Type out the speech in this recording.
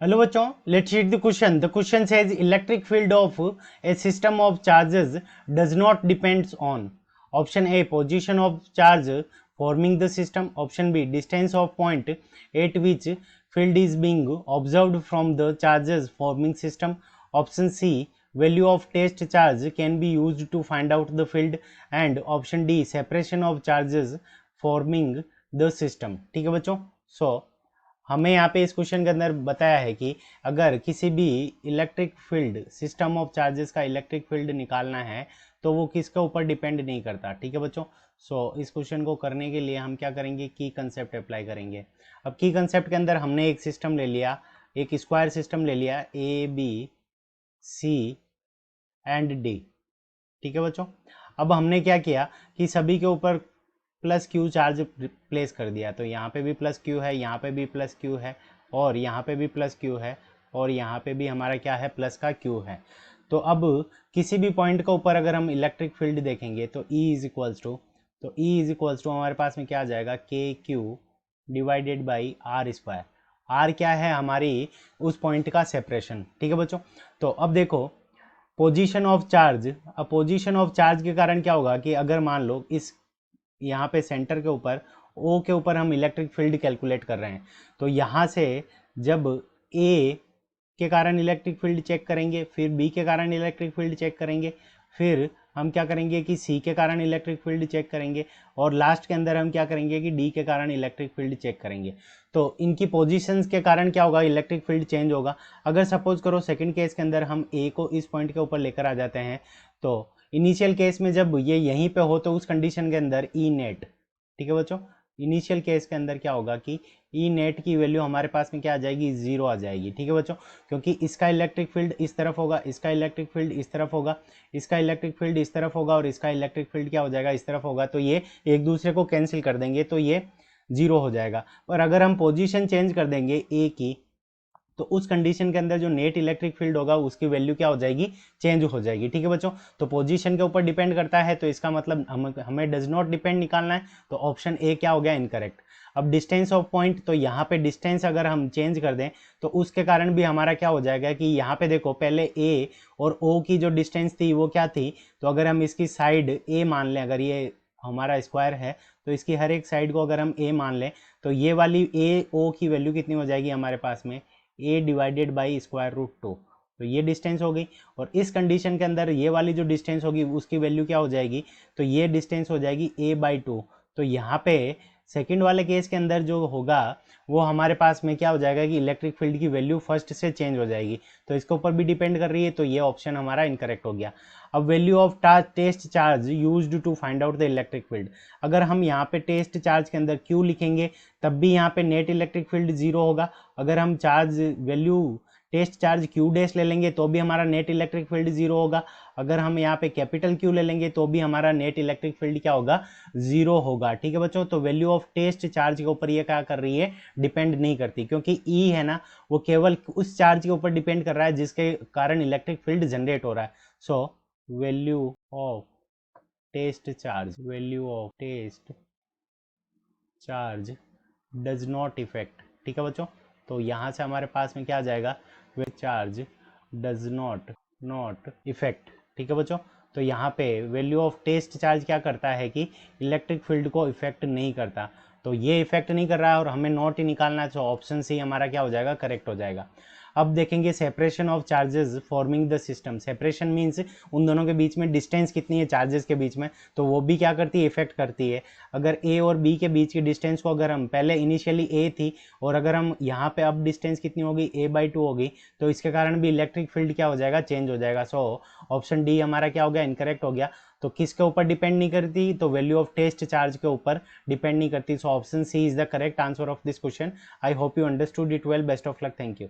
Hello बच्चों, let's read the question. The question says electric field of a system of charges does not depends on option A position of charge forming the system, option B distance of point at which field is being observed from the charges forming system, option C value of test charge can be used to find out the field, and option D separation of charges forming the system. ठीक है बच्चों, so हमें यहाँ पे इस question के अंदर बताया है कि अगर किसी भी electric field system of charges का इलेक्ट्रिक फील्ड निकालना है तो वो किसके ऊपर डिपेंड नहीं करता। ठीक है बच्चों, सो इस क्वेश्चन को करने के लिए हम क्या करेंगे, की कंसेप्ट अप्लाई करेंगे। अब की कंसेप्ट के अंदर हमने एक सिस्टम ले लिया, एक स्क्वायर सिस्टम ले लिया, A B C and D. ठीक है बच्चों, अब हमने क्या किया कि सभी के ऊपर प्लस क्यू चार्ज प्लेस कर दिया, तो यहाँ पे भी प्लस क्यू है, यहाँ पे भी प्लस क्यू है, और यहाँ पे भी प्लस क्यू है, और यहाँ पे भी हमारा क्या है, प्लस का क्यू है। तो अब किसी भी पॉइंट के ऊपर अगर हम इलेक्ट्रिक फील्ड देखेंगे तो E इज इक्वल्स टू, तो E इज इक्वल्स टू हमारे पास में क्या आ जाएगा, K Q divided by R square. R क्या है, हमारी उस पॉइंट का सेपरेशन। ठीक है बच्चों, तो अब देखो पोजीशन ऑफ चार्ज, अब पोजीशन ऑफ चार्ज के कारण क्या होगा कि अगर मान लो इस यहाँ पे सेंटर के ऊपर O के ऊपर हम इलेक्ट्रिक फील्ड कैलकुलेट कर रहे हैं, तो यहाँ से जब A के कारण इलेक्ट्रिक फील्ड चेक करेंगे, फिर B के कारण इलेक्ट्रिक फील्ड चेक करेंगे, फिर हम क्या करेंगे कि C के कारण इलेक्ट्रिक फील्ड चेक करेंगे, और लास्ट के अंदर हम क्या करेंगे कि D के कारण इलेक्ट्रिक फील्ड चेक करेंगे। तो इनकी पोजीशंस के कारण क्या होगा, इलेक्ट्रिक फील्ड चेंज होगा। अगर सपोज करो सेकंड केस के अंदर हम A को इस पॉइंट के ऊपर लेकर आ जाते हैं, तो इनिशियल केस में जब ये यहीं पे हो तो उस कंडीशन के अंदर ई नेट, ठीक है बच्चों, इनिशियल केस के अंदर क्या होगा कि ई नेट की वैल्यू हमारे पास में क्या आ जाएगी, जीरो आ जाएगी। ठीक है बच्चों, क्योंकि इसका इलेक्ट्रिक फील्ड इस तरफ होगा, इसका इलेक्ट्रिक फील्ड इस तरफ होगा, इसका इलेक्ट्रिक फील्ड इस तरफ होगा, और इसका इलेक्ट्रिक फील्ड क्या हो जाएगा, इस तरफ होगा, तो ये एक दूसरे को कैंसिल कर देंगे, तो ये जीरो हो जाएगा। पर अगर हम पोजीशन चेंज कर देंगे ए की, तो उस कंडीशन के अंदर जो नेट इलेक्ट्रिक फील्ड होगा उसकी वैल्यू क्या हो जाएगी, चेंज हो जाएगी। ठीक है बच्चों, तो पोजीशन के ऊपर डिपेंड करता है, तो इसका मतलब हमें डज नॉट डिपेंड निकालना है, तो ऑप्शन ए क्या हो गया, इनकरेक्ट। अब डिस्टेंस ऑफ पॉइंट, तो यहाँ पे डिस्टेंस अगर हम चेंज कर दें तो उसके कारण भी हमारा क्या हो जाएगा कि यहाँ पे देखो पहले ए और ओ की जो डिस्टेंस थी वो क्या थी, तो अगर हम इसकी साइड ए मान लें, अगर ये हमारा स्क्वायर है तो इसकी हर एक साइड को अगर हम ए मान लें, तो ये वाली ए ओ की वैल्यू कितनी हो जाएगी हमारे पास में, A divided by square root two, तो ये डिस्टेंस हो गई। और इस कंडीशन के अंदर ये वाली जो डिस्टेंस होगी उसकी वैल्यू क्या हो जाएगी, तो ये डिस्टेंस हो जाएगी ए बाई टू। तो यहाँ पे सेकंड वाले केस के अंदर जो होगा वो हमारे पास में क्या हो जाएगा कि इलेक्ट्रिक फील्ड की वैल्यू फर्स्ट से चेंज हो जाएगी, तो इसके ऊपर भी डिपेंड कर रही है, तो ये ऑप्शन हमारा इनकरेक्ट हो गया। अब value of test charge used to find out the electric field, अगर हम यहाँ पे टेस्ट चार्ज के अंदर क्यू लिखेंगे तब भी यहाँ पे नेट इलेक्ट्रिक फील्ड जीरो होगा। अगर हम charge value test charge Q dash ले लेंगे तो भी हमारा नेट इलेक्ट्रिक फील्ड जीरो होगा। अगर हम यहाँ पे कैपिटल क्यू ले लेंगे तो भी हमारा नेट इलेक्ट्रिक फील्ड क्या होगा, जीरो होगा। ठीक है बच्चों, तो वैल्यू ऑफ टेस्ट चार्ज के ऊपर ये क्या कर रही है, डिपेंड नहीं करती, क्योंकि ई है ना वो केवल उस चार्ज के ऊपर डिपेंड कर रहा है जिसके कारण इलेक्ट्रिक फील्ड जनरेट हो रहा है। So value of test charge, value of test charge does not effect. ठीक है बच्चों, तो यहाँ से हमारे पास में क्या आ जाएगा, वे चार्ज डज नॉट इफेक्ट। ठीक है बच्चों, तो यहाँ पे वैल्यू ऑफ टेस्ट चार्ज क्या करता है कि इलेक्ट्रिक फील्ड को इफेक्ट नहीं करता, तो ये इफेक्ट नहीं कर रहा है और हमें नॉट ही निकालना है, तो ऑप्शन सी हमारा क्या हो जाएगा, करेक्ट हो जाएगा। अब देखेंगे separation of charges forming the system. Separation means उन दोनों के बीच में डिस्टेंस कितनी है चार्जेस के बीच में, तो वो भी क्या करती है, इफेक्ट करती है। अगर ए और बी के बीच की डिस्टेंस को अगर हम पहले इनिशियली ए थी और अगर हम यहाँ पे अब डिस्टेंस कितनी होगी, ए बाई टू होगी, तो इसके कारण भी इलेक्ट्रिक फील्ड क्या हो जाएगा, चेंज हो जाएगा। सो ऑप्शन डी हमारा क्या हो गया, इनकरेक्ट हो गया। तो किसके ऊपर डिपेंड नहीं करती, तो वैल्यू ऑफ टेस्ट चार्ज के ऊपर डिपेंड नहीं करती। So option C is the correct answer of this question. I hope you understood it well. Best of luck, thank you.